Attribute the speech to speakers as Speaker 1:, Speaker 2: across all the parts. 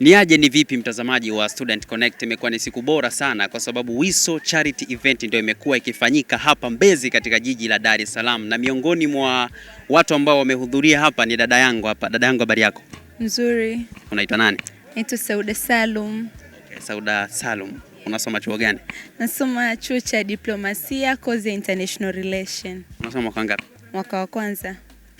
Speaker 1: Niaje, ni vipi mtazamaji wa Student Connect? Imekuwa ni siku bora sana kwa sababu Wiso Charity Event ndio imekuwa ikifanyika hapa Mbezi katika jiji la Dar es Salaam, na miongoni mwa watu ambao wamehudhuria hapa ni dada yangu hapa. Dada yangu, habari yako?
Speaker 2: Nzuri.
Speaker 1: Unaitwa nani?
Speaker 2: Naitwa Sauda Salum.
Speaker 1: Okay, Sauda Salum. Unasoma chuo gani?
Speaker 2: Nasoma chuo cha diplomasia, course ya international relation.
Speaker 1: Unasoma mwaka ngapi?
Speaker 2: Mwaka wa kwanza.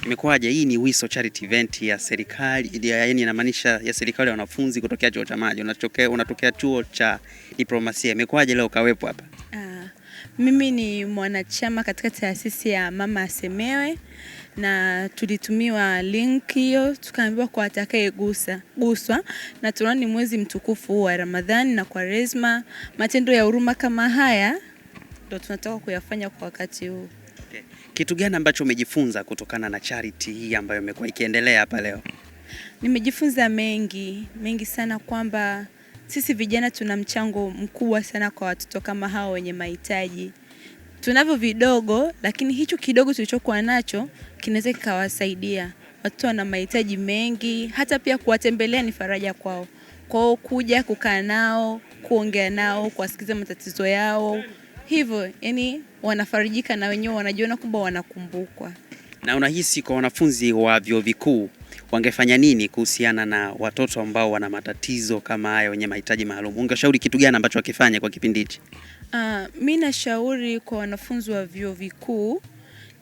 Speaker 1: Imekuwaje? Hii ni Wiso Charity Event ya serikali, yaani inamaanisha ya serikali ya wanafunzi kutokea chuo cha maji. Unatokea chuo cha diplomasia. Imekuwaje leo kawepo hapa?
Speaker 2: Mimi ni mwanachama katika taasisi ya Mama Asemewe, na tulitumiwa link hiyo tukaambiwa kwa atakayeguswa, na tunaona ni mwezi mtukufu wa Ramadhani na Kwaresma, matendo ya huruma kama haya ndio tunataka kuyafanya kwa wakati huu.
Speaker 1: Okay. Kitu gani ambacho umejifunza kutokana na charity hii ambayo imekuwa ikiendelea hapa leo?
Speaker 2: Nimejifunza mengi sana, kwamba sisi vijana tuna mchango mkubwa sana kwa watoto kama hao wenye mahitaji. Tunavyo vidogo, lakini hicho kidogo tulichokuwa nacho kinaweza kikawasaidia. Watoto wana mahitaji mengi, hata pia kuwatembelea ni faraja kwao. Kwao kuja kukaa nao, kuongea nao, kuwasikiza matatizo yao. Hivyo, yani wanafarijika na wenyewe wanajiona kwamba wanakumbukwa.
Speaker 1: Na unahisi kwa wanafunzi wa vyuo vikuu wangefanya nini kuhusiana na watoto ambao wana matatizo kama haya wenye mahitaji maalum? Ungeshauri kitu gani ambacho wakifanya kwa kipindi hichi?
Speaker 2: Mimi nashauri kwa wanafunzi wa vyuo vikuu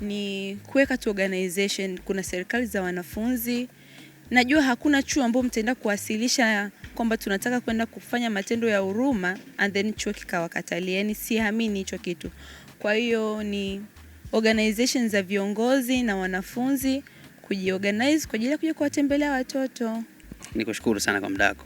Speaker 2: ni kuweka tu organization. Kuna serikali za wanafunzi. Najua hakuna chuo ambao mtaenda kuwasilisha kwamba tunataka kwenda kufanya matendo ya huruma and then chuo kikawakatalia. Yani siamini hicho kitu. Kwa hiyo ni organization za viongozi na wanafunzi kujiorganize kwa ajili ya kuja kuwatembelea watoto.
Speaker 1: Nikushukuru sana kwa muda wako.